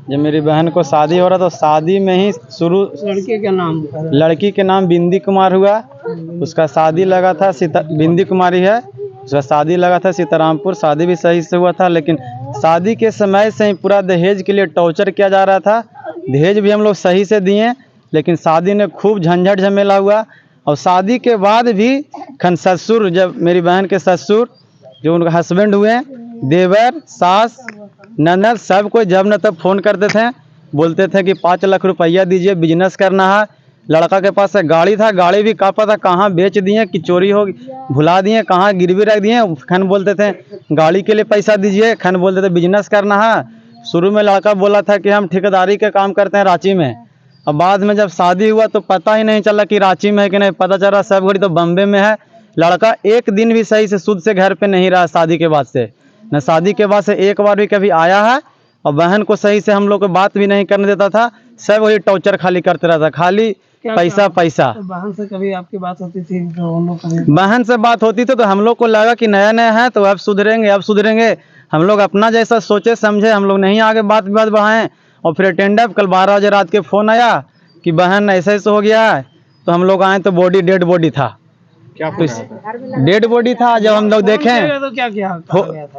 जब मेरी बहन को शादी हो रहा तो शादी में ही शुरू लड़की के नाम बिंदी कुमार हुआ। उसका शादी लगा था बिंदी कुमारी है, उसका शादी लगा था सीतारामपुर। शादी भी सही से हुआ था, लेकिन शादी के समय से ही पूरा दहेज के लिए टॉर्चर किया जा रहा था। दहेज भी हम लोग सही से दिए, लेकिन शादी में खूब झंझट झमेला हुआ। और शादी के बाद भी ससुर, जब मेरी बहन के ससुर जो उनका हस्बैंड हुए, देवर, सास, ननद, सब कोई जब न तब फ़ोन करते थे, बोलते थे कि 5 लाख रुपया दीजिए, बिजनेस करना है। लड़का के पास गाड़ी था, गाड़ी भी कहाँ पता कहाँ बेच दिए कि चोरी हो भुला दिए, कहाँ गिरवी रख दिए। खन बोलते थे गाड़ी के लिए पैसा दीजिए, खन बोलते थे बिजनेस करना है। शुरू में लड़का बोला था कि हम ठेकेदारी के काम करते हैं रांची में। अब बाद में जब शादी हुआ तो पता ही नहीं चला कि रांची में है कि नहीं, पता चला सब घड़ी तो बम्बे में है। लड़का एक दिन भी सही से शुद्ध से घर पे नहीं रहा शादी के बाद से, न शादी के बाद से एक बार भी कभी आया है। और बहन को सही से हम लोग को बात भी नहीं करने देता था, सब वही टॉर्चर खाली करते रहता, खाली पैसा पैसा। तो बहन से कभी आपकी बात होती थी? तो हम लोग बहन से बात होती थी तो हम लोग को लगा कि नया नया है तो अब सुधरेंगे, अब सुधरेंगे। हम लोग अपना जैसा सोचे समझे, हम लोग नहीं आगे बात विवाद बढ़ाएं। और फिर अटेंडर कल 12 बजे रात के फ़ोन आया कि बहन ऐसे ऐसे हो गया है। तो हम लोग आए तो बॉडी डेड बॉडी था। क्या डेड बॉडी था। जब हम लोग देखें तो क्या किया?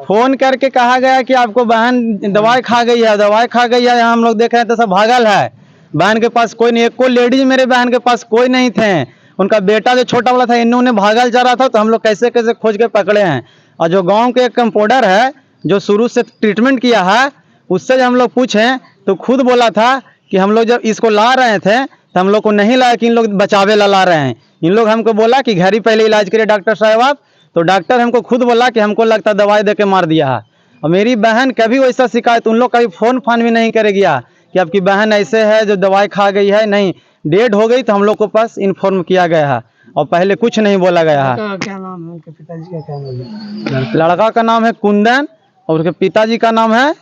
फोन करके कहा गया कि आपको बहन दवाई खा गई है, दवाई खा गई है। हम लोग देख रहे हैं तो सब भागल है। बहन के पास कोई नहीं, एक को लेडीज मेरे बहन के पास कोई नहीं थे। उनका बेटा जो छोटा वाला था इन्होंने भागल जा रहा था, तो हम लोग कैसे कैसे खोज के पकड़े हैं। और जो गांव के एक कंपाउंडर है जो शुरू से ट्रीटमेंट किया है, उससे जब हम लोग पूछें तो खुद बोला था कि हम लोग जब इसको ला रहे थे तो हम लोग को नहीं लाया कि इन लोग बचावे ला रहे हैं। इन लोग हमको बोला कि घर ही पहले इलाज करिए डॉक्टर साहब आप। तो डॉक्टर हमको खुद बोला कि हमको लगता दवाई दे के मार दिया है। और मेरी बहन कभी वैसा शिकायत उन लोग कभी फ़ोन फान भी नहीं करेगी कि आपकी बहन ऐसे है जो दवाई खा गई है। नहीं, डेड हो गई तो हम लोग को पास इन्फॉर्म किया गया है और पहले कुछ नहीं बोला गया है। क्या नाम है उनके पिताजी का? क्या नाम है? लड़का का नाम है कुंदन और उसके पिताजी का नाम है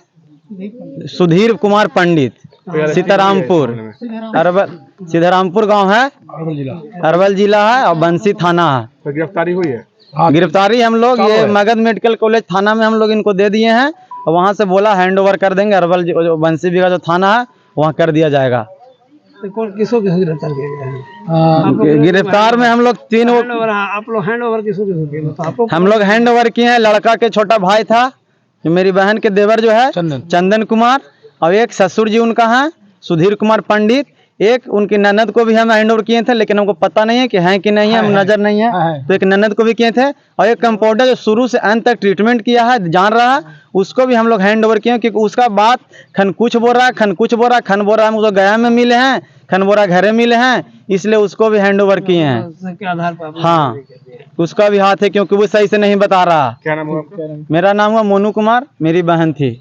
सुधीर कुमार पंडित। सीतारामपुर सीतारामपुर गांव है, अरवल जिला है और बंसी थाना है। तो गिरफ्तारी हुई है? गिरफ्तारी हम लोग ये मगध मेडिकल कॉलेज थाना में हम लोग इनको दे दिए हैं और वहाँ से बोला हैंड ओवर कर देंगे। अरवल जो बंसी बिगा जो थाना है वहाँ कर दिया जाएगा। तो किसको गिरफ्तार किया गया? गिरफ्तार में हम लोग 3 आप लोग हैंड ओवर किसको किए? हम लोग हैंड ओवर किए हैं। लड़का के छोटा भाई था जो मेरी बहन के देवर जो है चंदन कुमार, और एक ससुर जी उनका है सुधीर कुमार पंडित। एक उनकी ननद को भी हम हैंड ओवर किए थे, लेकिन हमको पता नहीं है कि हैं कि नहीं है, हम नजर नहीं है। तो एक ननद को भी किए थे और एक कंपाउंडर जो शुरू से अंत तक ट्रीटमेंट किया है जान रहा है, उसको भी हम लोग हैंड ओवर किए। क्योंकि उसका बात खन कुछ बोल रहा है, खन कुछ बोल रहा है। खन बोल रहा है हम तो गया में मिले हैं, खन बोरा घरे मिले हैं, इसलिए उसको भी हैंड ओवर किए हैं। के आधार पर? हाँ, उसका भी हाथ है क्योंकि वो सही से नहीं बता रहा। क्या नाम हुआ आपका? मेरा नाम हुआ मोनू कुमार, मेरी बहन थी।